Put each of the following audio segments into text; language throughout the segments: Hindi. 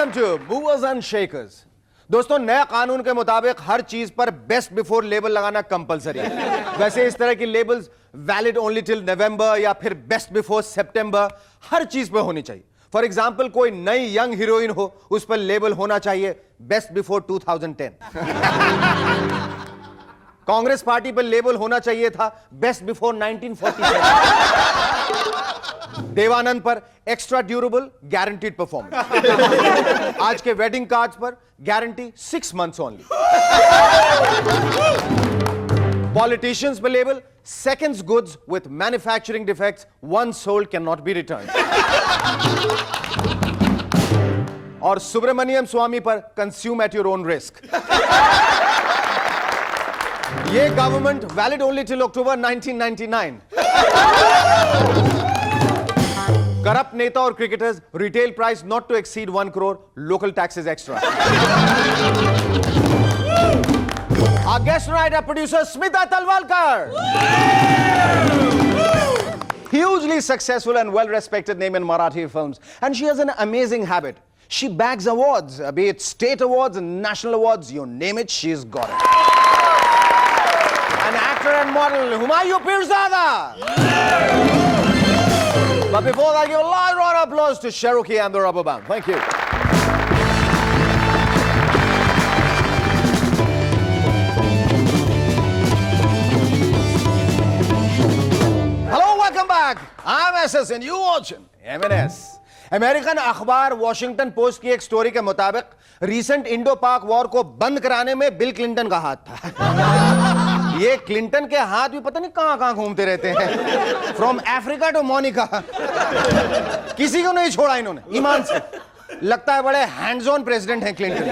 on to movers and shakers. दोस्तों, नए कानून के मुताबिक हर चीज पर बेस्ट बिफोर लेबल लगाना कंपलसरी है। वैसे इस तरह की लेबल्स वैलिड ओनली टिल नवंबर या फिर बेस्ट बिफोर सितंबर हर चीज पे होनी चाहिए। फॉर एग्जाम्पल, कोई नई यंग हीरोइन हो, उस पर लेबल होना चाहिए बेस्ट बिफोर 2010। कांग्रेस पार्टी पर लेबल होना चाहिए था बेस्ट बिफोर 1947। देवानंद पर एक्स्ट्रा ड्यूरेबल गारंटीड परफॉर्मेंस। आज के वेडिंग कार्ड्स पर गारंटी 6 months ओनली। पॉलिटिशियंस पर label seconds goods with manufacturing defects once sold cannot be returned। और सुब्रमण्यम स्वामी पर consume at your own risk. ये government valid only till October 1999। Corrupt नेता और cricketers, retail price not to exceed 1 crore, local taxes extra. Our guest tonight, our producer Smita Talwalkar. Hugely successful and well-respected name in Marathi films, and she has an amazing habit. She bags awards, be it state awards and national awards, you name it, she's got it. An actor and model, Humayun Pirzada. But before that, give a loud round of applause to Cherokee and the Rubber Band. Thank you. Hello, welcome back. I'm SS and you watching M&S. American अखबार वॉशिंगटन पोस्ट की एक स्टोरी के मुताबिक रीसेंट इंडो पाक वॉर को बंद कराने में बिल क्लिंटन का हाथ था। ये क्लिंटन के हाथ भी पता नहीं कहां घूमते रहते हैं, फ्रॉम अफ्रीका टू मोनिका। किसी को नहीं छोड़ा इन्होंने, ईमान से। लगता है बड़े हैंड्स ऑन प्रेसिडेंट हैं Clinton.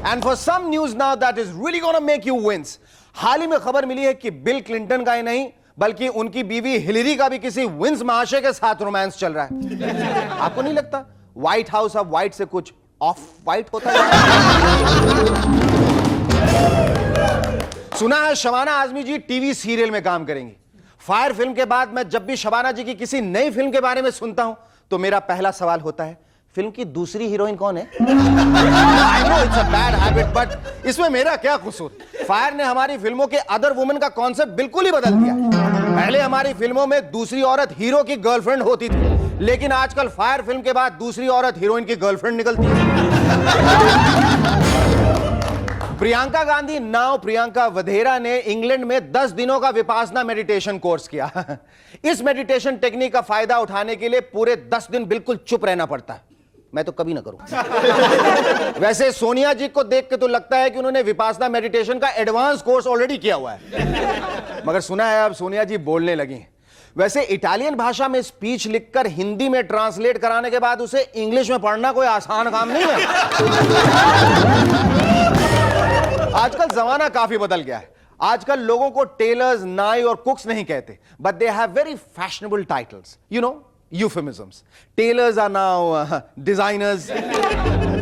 And for some news now that is really gonna make you wince, हाल ही में खबर मिली है कि बिल क्लिंटन का ही नहीं बल्कि उनकी बीवी हिलरी का भी किसी विंस महाशय के साथ रोमांस चल रहा है। आपको नहीं लगता व्हाइट हाउस अब व्हाइट से कुछ ऑफ व्हाइट होता है? सुना है शबाना आजमी जी टीवी सीरियल में काम करेंगी। फायर फिल्म के बाद मैं जब भी शबाना जी की किसी नई फिल्म के बारे में सुनता हूं तो मेरा पहला सवाल होता है, फिल्म की दूसरी हीरोइन कौन है? I know it's a bad habit, but इसमें मेरा क्या कसूर? फायर ने हमारी फिल्मों के अदर वुमेन का कॉन्सेप्ट बिल्कुल ही बदल दिया। पहले हमारी फिल्मों में दूसरी औरत हीरो की गर्लफ्रेंड होती थी, लेकिन आजकल फायर फिल्म के बाद दूसरी औरत हीरोइन की गर्लफ्रेंड निकलती है। प्रियंका गांधी नाउ प्रियंका वधेरा ने इंग्लैंड में 10 दिनों का विपासना मेडिटेशन कोर्स किया। इस मेडिटेशन टेक्निक का फायदा उठाने के लिए पूरे 10 दिन बिल्कुल चुप रहना पड़ता है। मैं तो कभी ना करूं। वैसे सोनिया जी को देख के तो लगता है कि उन्होंने विपासना मेडिटेशन का एडवांस कोर्स ऑलरेडी किया हुआ है, मगर सुना है अब सोनिया जी बोलने लगी। वैसे इटालियन भाषा में स्पीच लिखकर हिंदी में ट्रांसलेट कराने के बाद उसे इंग्लिश में पढ़ना कोई आसान काम नहीं है। आजकल जमाना काफी बदल गया है। आजकल लोगों को टेलर्स, नाई और कुक्स नहीं कहते, but they have very fashionable titles, you know, euphemisms. Tailors are now designers,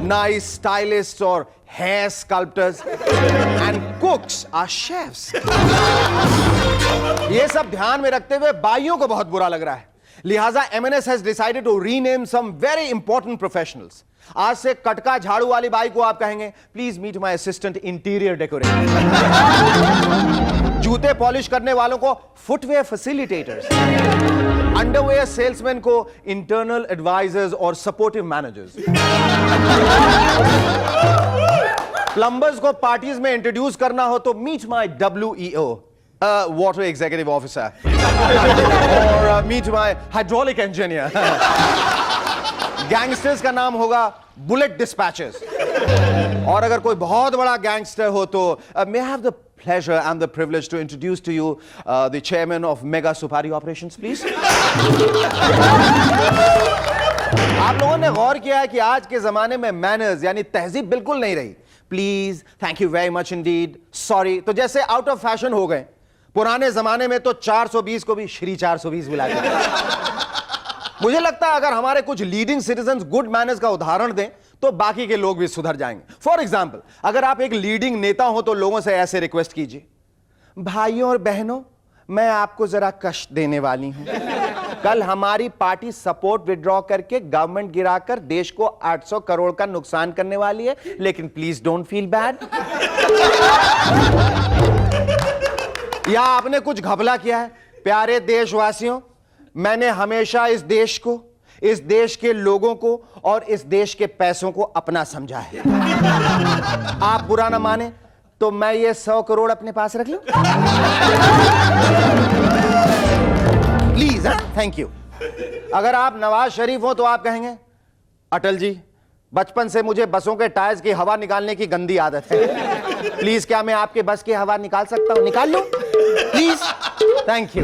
nice stylists or hair sculptors, and cooks are chefs. ये सब ध्यान में रखते हुए बाइयों को बहुत बुरा लग रहा है, लिहाजा M&S has decided to rename some very important professionals. आज से कटका झाड़ू वाली बाई को आप कहेंगे please meet my assistant interior decorator. जूते पॉलिश करने वालों को फुटवेयर फैसिलिटेटर्स, अंडरवेयर सेल्समैन को इंटरनल एडवाइजर्स और सपोर्टिव मैनेजर्स, प्लम्बर्स को पार्टीज में इंट्रोड्यूस करना हो तो meet my WEO, water executive officer, और meet my hydraulic engineer. Gangsters का नाम होगा बुलेट डिस्पैचर्स, और अगर कोई बहुत बड़ा गैंगस्टर हो तो may I have the pleasure and the privilege to introduce to you the chairman of Mega Supari Operations, please. आप लोगों ने गौर किया है कि आज के जमाने में मैनर्स यानी तहजीब बिल्कुल नहीं रही। Please, thank you very much Indeed, sorry तो जैसे आउट ऑफ फैशन हो गए। पुराने जमाने में तो 420 को भी श्री 420 बुला देते। मुझे लगता है अगर हमारे कुछ लीडिंग सिटीजन्स गुड मैनर्स का उदाहरण दें तो बाकी के लोग भी सुधर जाएंगे। फॉर एग्जाम्पल, अगर आप एक लीडिंग नेता हो तो लोगों से ऐसे रिक्वेस्ट कीजिए, भाइयों और बहनों मैं आपको जरा कष्ट देने वाली हूं, कल हमारी पार्टी सपोर्ट विड्रॉ करके गवर्नमेंट गिराकर देश को 800 करोड़ का नुकसान करने वाली है, लेकिन प्लीज डोंट फील बैड। या आपने कुछ घपला किया है? प्यारे देशवासियों, मैंने हमेशा इस देश को, इस देश के लोगों को और इस देश के पैसों को अपना समझा है। आप बुरा ना माने तो मैं ये 100 करोड़ अपने पास रख लूं? प्लीज। Thank you. अगर आप नवाज शरीफ हो तो आप कहेंगे, अटल जी, बचपन से मुझे बसों के टायर्स की हवा निकालने की गंदी आदत है, प्लीज क्या मैं आपके बस की हवा निकाल सकता हूं? निकाल लूं प्लीज? Thank you.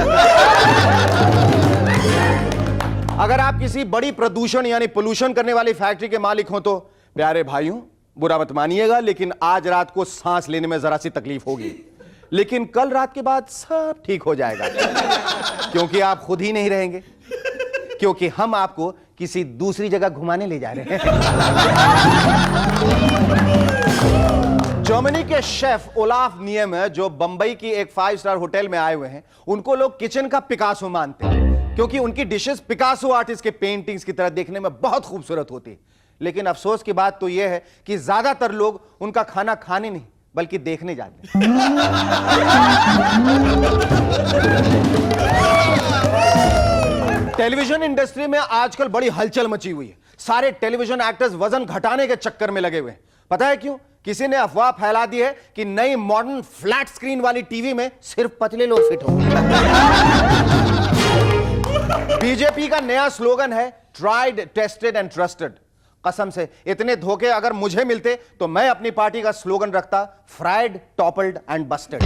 अगर आप किसी बड़ी प्रदूषण यानी पोल्यूशन करने वाली फैक्ट्री के मालिक हो तो प्यारे भाइयों, बुरा मत मानिएगा, लेकिन आज रात को सांस लेने में जरा सी तकलीफ होगी, लेकिन कल रात के बाद सब ठीक हो जाएगा, क्योंकि आप खुद ही नहीं रहेंगे, क्योंकि हम आपको किसी दूसरी जगह घुमाने ले जा रहे हैं। जर्मनी के शेफ ओलाफ नियम है, जो बंबई की एक 5 स्टार होटल में आए हुए हैं, उनको लोग किचन का पिकासो मानते हैं, क्योंकि उनकी डिशेस पिकासो आर्टिस्ट के पेंटिंग्स की तरह देखने में बहुत खूबसूरत होती है। लेकिन अफसोस की बात तो यह है कि ज्यादातर लोग उनका खाना खाने नहीं बल्कि देखने जाते हैं। टेलीविजन इंडस्ट्री में आजकल बड़ी हलचल मची हुई है। सारे टेलीविजन एक्टर्स वजन घटाने के चक्कर में लगे हुए हैं। पता है क्यों? किसी ने अफवाह फैला दी है कि नई मॉडर्न फ्लैट स्क्रीन वाली टीवी में सिर्फ पतले लोग फिट होंगे। बीजेपी का नया स्लोगन है, ट्राइड, टेस्टेड एंड ट्रस्टेड। कसम से इतने धोखे अगर मुझे मिलते तो मैं अपनी पार्टी का स्लोगन रखता, fried, toppled and Busted.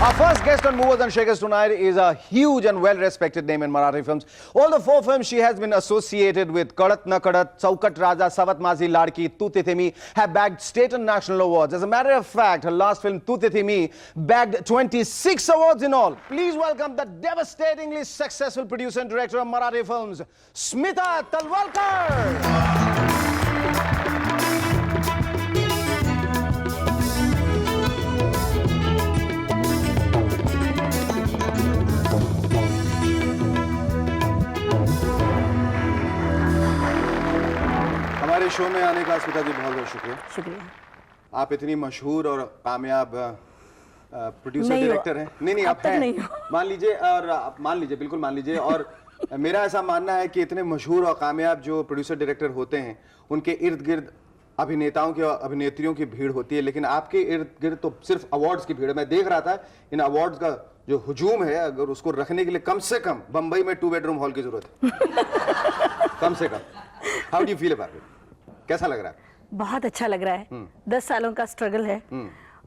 Our first guest on Movers and Shakers tonight is a huge and well-respected name in Marathi films. All the 4 films she has been associated with, Kadat Na Kadat, Chaukat Raja, Savat Maazi Ladki, Tu Tithe Me, have bagged state and national awards. As a matter of fact, her last film, Tu Tithe Me, bagged 26 awards in all. Please welcome the devastatingly successful producer and director of Marathi films, Smita Talwalkar. हमारे शो में आने का स्मिता जी बहुत बहुत शुक्रिया। शुक्रिया। आप इतनी मशहूर और कामयाब प्रोड्यूसर डायरेक्टर हैं। नहीं आप हैं, मान लीजिए, और आप मान लीजिए, बिल्कुल मान लीजिए। और मेरा ऐसा मानना है कि इतने मशहूर और कामयाब जो प्रोड्यूसर डायरेक्टर होते हैं उनके इर्द गिर्द अभिनेताओं की और अभिनेत्रियों की भीड़ होती है, लेकिन आपके इर्द गिर्द तो सिर्फ अवार्ड्स की भीड़ है। मैं देख रहा था इन अवार्ड्स का जो हुजूम है, अगर उसको रखने के लिए कम से कम बंबई में 2 बेडरूम हॉल की जरूरत है। कम से कम। How do you feel about it? कैसा लग रहा है? बहुत अच्छा लग रहा है। 10 सालों का स्ट्रगल है,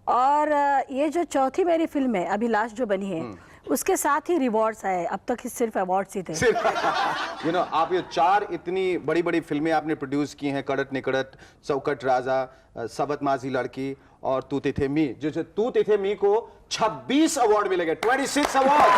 और ये जो चौथी मेरी फिल्म है अभी लास्ट जो बनी है, उसके साथ ही रिवॉर्ड्स आए। अब तक सिर्फ अवार्ड्स ही थे। यू नो, आप ये 4 इतनी बड़ी बड़ी फिल्में आपने प्रोड्यूस की हैं, कडत निकडत, चौकट राजा, सबत माजी लड़की और तू तिथे मी। जो तू तिथे मी को 26 अवार्ड मिले गए, 26 अवार्ड।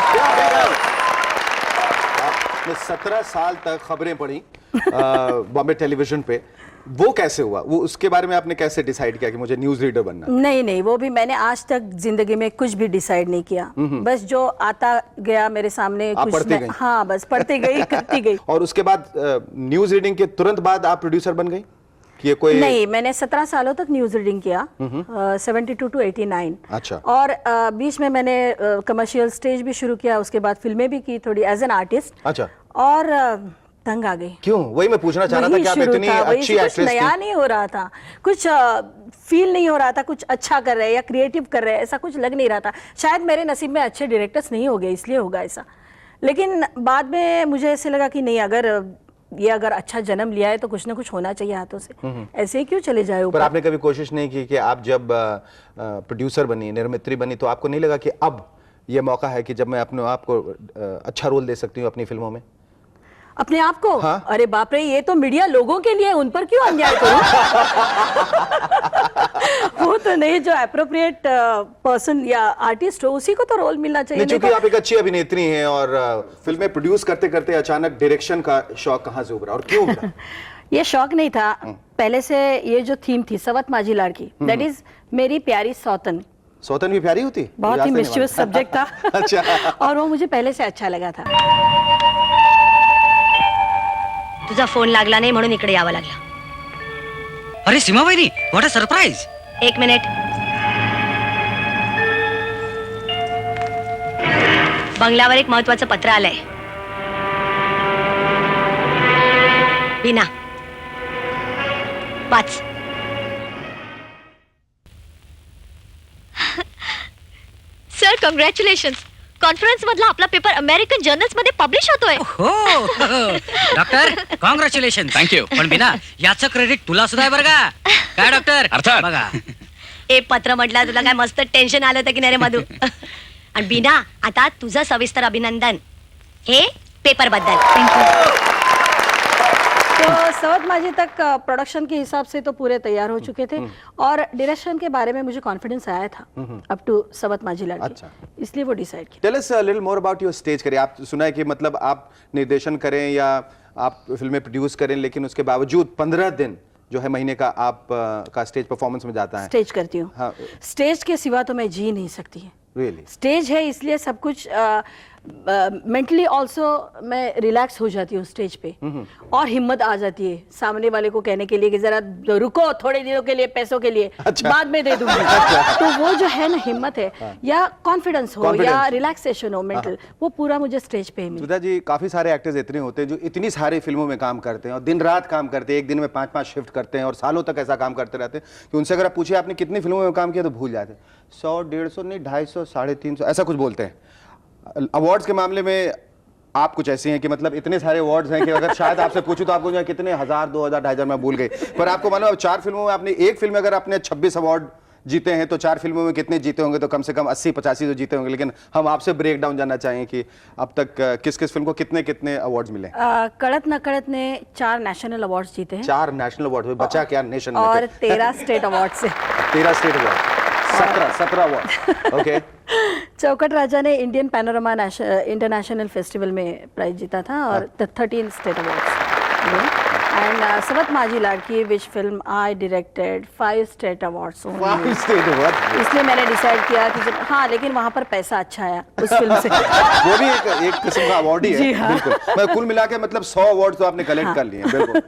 आपने 17 साल तक खबरें पढ़ी बॉम्बे टेलीविजन पे, वो कैसे हुआ? वो उसके बारे में आपने कैसे डिसाइड किया कि मुझे न्यूज रीडर बनना? नहीं, वो भी मैंने आज तक जिंदगी में कुछ भी डिसाइड नहीं किया। बस जो आता गया मेरे सामने, कुछ हाँ, बस पढ़ती गई, करती गई। और उसके बाद न्यूज रीडिंग के तुरंत बाद आप प्रोड्यूसर बन गई? कि कोई नहीं, मैंने 17 सालों तक न्यूज रीडिंग किया, 72 to 89। अच्छा। और बीच में मैंने कमर्शियल स्टेज भी शुरू किया, उसके बाद फिल्में भी की थोड़ी एज एन आर्टिस्ट। अच्छा। और तंग आ गई। क्यों? वही मैं पूछना चाह रहा था कि आप इतनी अच्छी एक्ट्रेस थी। नया नहीं हो रहा था, कुछ फील नहीं हो रहा था, कुछ अच्छा कर रहे हैं या क्रिएटिव कर रहे हैं, ऐसा कुछ लग नहीं रहा था। शायद मेरे नसीब में अच्छे डायरेक्टर्स नहीं हो गए, इसलिए होगा ऐसा। लेकिन बाद में मुझे ऐसे लगा कि नहीं, अगर अच्छा जन्म लिया है तो कुछ ना कुछ होना चाहिए हाथों से, ऐसे ही क्यों चले जाए ऊपर। पर आपने कभी कोशिश नहीं की कि आप जब प्रोड्यूसर बनी, निर्मित्री बनी, तो आपको नहीं लगा कि अब ये मौका है कि जब मैं अपने आप को अच्छा रोल दे सकती हूँ अपनी फिल्मों में? अपने आप को? हाँ? अरे बाप रे, ये तो मीडिया लोगों के लिए, उन पर क्यों अन्याय करूं? वो तो नहीं, जो एप्रोप्रिएट पर्सन या आर्टिस्ट हो उसी को तो रोल मिलना चाहिए। नहीं, क्योंकि आप एक अच्छी अभिनेत्री हैं और फिल्में प्रोड्यूस करते करते अचानक डायरेक्शन का शौक कहाँ से उभरा और क्यों उभरा? ये शौक नहीं था पहले से। ये जो थीम थी सवत माझी लाड़की, दैट इज मेरी प्यारी सौतन, सौतन भी प्यारी होती? बहुत मुझे ही आज से नहीं मिस्चिवस मालूम। सब्जेक्ट था अच्छा। और वो मुझे पहले से अच्छा लगा था. तुझा फोन लागला नाही म्हणून इकडे यावं लागलं. अरे सीमा वहिनी, व्हॉट अ सरप्राईज. एक मिनिट. बंगल्यावर एक महत्वाचं पत्र आलंय. बीना, वाच. Sir congratulation. कॉन्फरन्स मधला आपला पेपर अमेरिकन जर्नल्स मध्ये पब्लिश होतोय. हो डॉक्टर कॉंग्रॅच्युलेशन. थँक्यू. पण बिना याचं क्रेडिट तुला सुद्धा आहे बरं का. काय डॉक्टर? अर्थात. बघा. ए पत्र म्हटलं तुला काय मस्त टेन्शन आलं होतं की नाही रे मधू. आणि बीना, आता तुझं सविस्तर अभिनंदन हे पेपर बद्दल. तो सवत माझी तक प्रोडक्शन के हिसाब से तो पूरे तैयार हो चुके थे और डायरेक्शन के बारे में मुझे कॉन्फिडेंस आया था अप टू सवत माझी लड़की. अच्छा. इसलिए वो डिसाइड किया. Tell us a little more about your stage career. आप सुना है कि मतलब आप निर्देशन करें या आप फिल्में प्रोड्यूस करें, लेकिन उसके बावजूद 15 दिन जो है महीने का आप का स्टेज परफॉर्मेंस में जाता है. स्टेज करती हूँ. हाँ. स्टेज के सिवा तो मैं जी नहीं सकती. रियली? स्टेज है इसलिए सब कुछ मेंटली ऑल्सो मैं रिलैक्स हो जाती हूँ स्टेज पे और हिम्मत आ जाती है सामने वाले को कहने के लिए कि जरा रुको थोड़े दिनों के लिए, पैसों के लिए. अच्छा. बाद में दे दूंगी. तो वो जो है ना हिम्मत है या कॉन्फिडेंस हो या रिलैक्सेशन हो मेंटल, वो पूरा मुझे स्टेज पे ही मिला. सुधा जी, काफी सारे एक्टर्स इतने होते हैं जो इतनी सारी फिल्मों में काम करते हैं और दिन रात काम करते हैं, एक दिन में 5-5 शिफ्ट करते हैं और सालों तक ऐसा काम करते रहते हैं कि उनसे अगर आप पूछिए आपने कितनी फिल्मों में काम किया तो भूल जाते हैं. 100, 150 नहीं, 250, 350 ऐसा कुछ बोलते हैं. अवार्ड्स के मामले में आप कुछ ऐसे हैं कि मतलब इतने सारे अवार्ड्स हैं कि अगर शायद आपसे पूछूं तो आपको जो है कितने 1000, 2000, 2500 मैं भूल गई. पर आपको मालूम है 4 फिल्मों में आपने, एक फिल्म में अगर आपने 26 अवार्ड जीते हैं तो 4 फिल्मों में कितने जीते होंगे? तो कम से कम 80-85 तो जीते होंगे. लेकिन हम आपसे ब्रेक डाउन जानना चाहें कि अब तक किस किस फिल्म को कितने कितने अवार्ड्स मिले? कड़त न कड़त ने 4 नेशनल अवार्ड्स जीते हैं 4 नेशनल अवार्ड. बचा क्या नेशन में? और 13 स्टेट अवार्ड से 13 स्टेट अवार्ड, 17 अवार्ड. ओके. चौकट राजा ने इंडियन पैनोरमा इंटरनेशनल फेस्टिवल में प्राइज जीता था और 13 स्टेट अवार्ड्स. एंड सवत माझी लड़की which film I directed 5 state awards. 5 state award. इसलिए मैंने डिसाइड किया कि जब हाँ, लेकिन वहाँ पर पैसा अच्छा आया उस फिल्म से. वो भी एक किस्म का अवार्ड ही है. जी हाँ. बिल्कुल. मैं कुल मिला के मतलब 100 अवार्ड तो आपने कलेक्ट कर लिए हैं. बिल्कुल.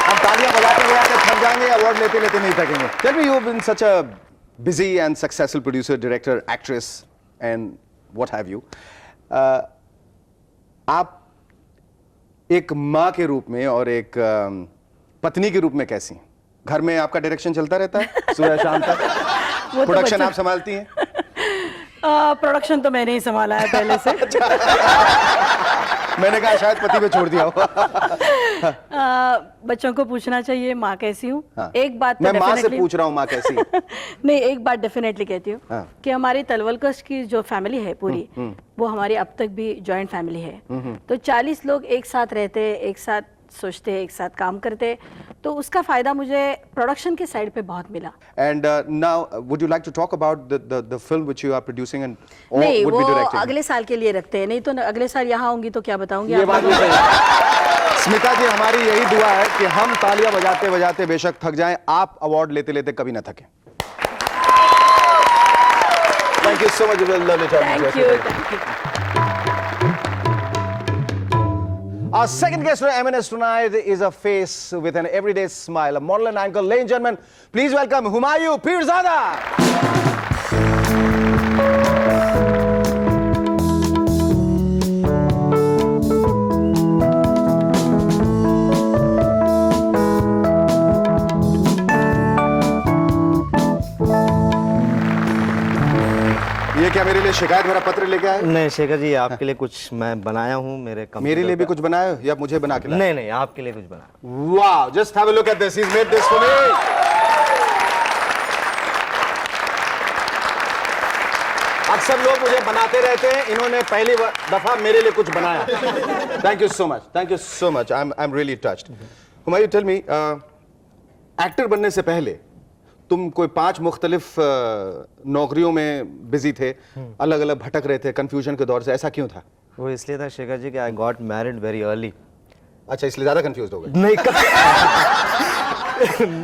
हम तालियां बजाते बजाते थक जाएंगे, अवार्ड लेते लेते नहीं थकेंगे. Tell me, you've been such a busy and successful producer, director, actress, and what have you. आप एक माँ के रूप में और एक पत्नी के रूप में कैसी हैं? घर में आपका डायरेक्शन चलता रहता है सुबह शाम तक? वो तो प्रोडक्शन बच्चों- आप संभालती हैं? प्रोडक्शन तो मैंने ही संभाला है पहले से. मैंने कहा शायद पति पे छोड़ दिया हो. बच्चों को पूछना चाहिए माँ कैसी हूँ. हाँ. एक बात तो मैं माँ से definitely- पूछ रहा हूँ माँ कैसी है? नहीं, एक बात डेफिनेटली कहती हूँ हाँ. कि हमारी तलवलकश की जो फैमिली है पूरी, वो हमारी अब तक भी जॉइंट फैमिली है. तो 40 लोग एक साथ रहते, एक साथ सोचते, एक साथ काम करते, तो उसका फायदा मुझे प्रोडक्शन के साइड पे बहुत मिला. And now, would you like to talk about the film which you are producing and or नहीं, would वो be directing? अगले साल के लिए रखते हैं. नहीं तो अगले साल यहाँ होंगी तो क्या बताऊंगी ये आप बात भी लोगों को? सही है. स्मिता जी, हमारी यही दुआ है कि हम तालियां बजाते बजाते बेशक थक जाएं, आप अवार्ड लेते लेते कभी ना थकें. Thank you so much. It was lovely talking to Thank you, thank you. Our second guest on M&S tonight is a face with an everyday smile, a model and anchor. Ladies and gentlemen, please welcome Humayun Pirzada. ये क्या मेरे लिए शिकायत भरा पत्र लेके आए? नहीं शेखर जी, आपके लिए कुछ मैं बनाया हूँ मेरे कंप्यूटर मेरे लिए भी पे। कुछ बनाए हो या मुझे बना के लाए? नहीं नहीं, आपके लिए कुछ बना. Wow, just have a look at this. He's made this for me. अक्सर लोग मुझे बनाते रहते हैं, इन्होंने पहली दफा मेरे लिए कुछ बनाया. Thank you so much. Thank you so much. I'm really touched. Humayun, tell me, actor बनने से पहले तुम कोई 5 मुख्तलिफ नौकरियों में बिजी थे, अलग अलग भटक रहे थे कंफ्यूजन के दौर से. ऐसा क्यों था? वो इसलिए था शेखर जी कि I got married very early. अच्छा, इसलिए ज्यादा कंफ्यूज हो गए. नहीं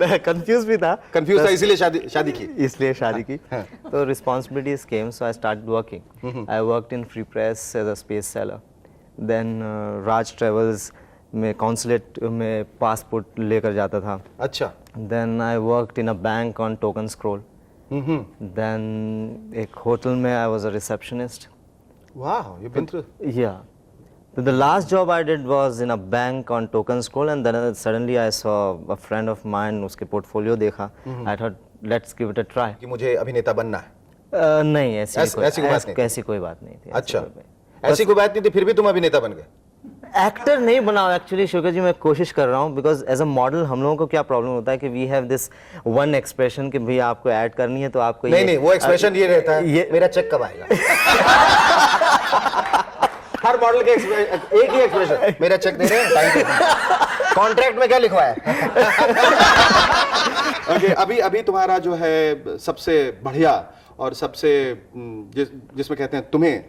मैं कंफ्यूज भी था, कंफ्यूज था इसीलिए शादी की। इसलिए शादी की। तो responsibilities came, so I started working. I worked in Free Press as a space seller. Then Raj Travels में consulate में passport लेकर जाता था। अच्छा। Then I worked in a bank on token scroll. Then एक होटल में I was a receptionist. Wow, you've been through. Yeah. So the last job I did was in a bank on token scroll, and then suddenly I saw a friend of mine, उसके portfolio देखा. I thought let's give it a try. कि मुझे अभिनेता बनना है। नहीं ऐसी ऐसी कोई बात नहीं थी। ऐसी कोई बात नहीं थी। अच्छा, ऐसी कोई बात नहीं थी, फिर भी तुम अभिनेता बन गए। एक्टर नहीं बनाओ एक्चुअली शेखर जी, मैं कोशिश कर रहा हूँ, बिकॉज एज अ मॉडल हम लोगों को क्या प्रॉब्लम होता है कि we have this one expression कि भैया आपको ऐड करनी है तो आपको नहीं, वो एक्सप्रेशन ये रहता है, मेरा चेक कब आएगा। हर मॉडल के एक ही एक्सप्रेशन, मेरा चेक दे रहे हैं, टाइम पे। कॉन्ट्रैक्ट में क्या लिखवा है? ओके, अभी तुम्हारा जो है सबसे बढ़िया और सबसे जिसमें कहते हैं तुम्हें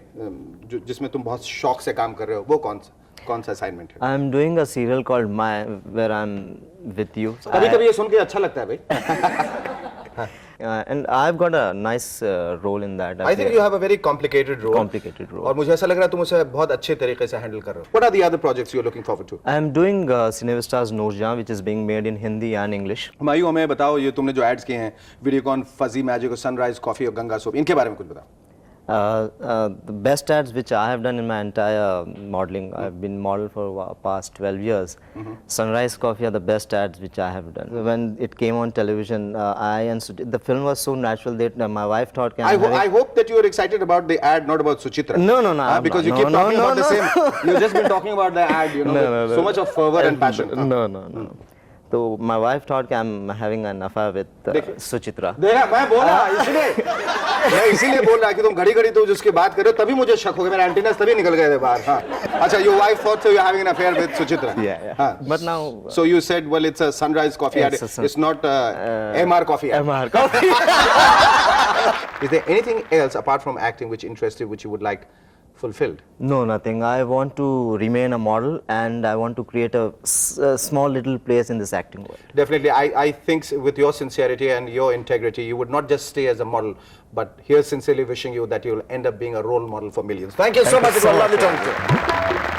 जिसमें तुम बहुत शौक से काम कर रहे हो, वो कौन सा असाइनमेंट है? I am doing a serial called my where I am with you. कभी-कभी ये सुन के अच्छा लगता है भाई। and I've got a nice role in that. I think you have a very complicated role. Complicated role. और मुझे ऐसा लग रहा है तुम उसे बहुत अच्छे तरीके से हैंडल कर रहे हो। What are the other projects you're looking forward to? I am doing Cinevistars Noorjahan, which is being made in Hindi and English. Humayun, हमें बताओ, ये तुमने जो एड्स किए हैं, वीडियोकॉन, फजी मैजिक और सनराइज कॉफी और गंगा सोप, इनके बारे में कुछ बताओ। The best ads which I have done in my entire modeling, I've been model for past 12 years. Sunrise Coffee are the best ads which I have done. When it came on television, the film was so natural that my wife thought, I hope that you are excited about the ad, not about Suchitra. No, I'm because not. you keep No, talking no, about no, the same. You've just been talking about the ad, you know, with so much of fervor and passion. No. So my wife thought I'm having an affair with Suchitra. देखा, मैं बोला इसीलिए बोल रहा कि तुम घड़ी-घड़ी तो जिसकी बात कर रहे हो, तभी मुझे शक हो गया, मेरे एंटीनास तभी निकल गए थे बाहर। हाँ। अच्छा, your wife thought so you're having an affair with Suchitra. Yeah. हाँ. But now. So you said, well, it's a Sunrise Coffee ad. It's not MR Coffee ad. MR Coffee. Is there anything else apart from acting which interests you, which you would like fulfilled? No, nothing. I want to remain a model and I want to create a small little place in this acting world. Definitely, I think with your sincerity and your integrity, you would not just stay as a model, but here's sincerely wishing you that you'll end up being a role model for millions. Thank you so much. It was lovely talking to you.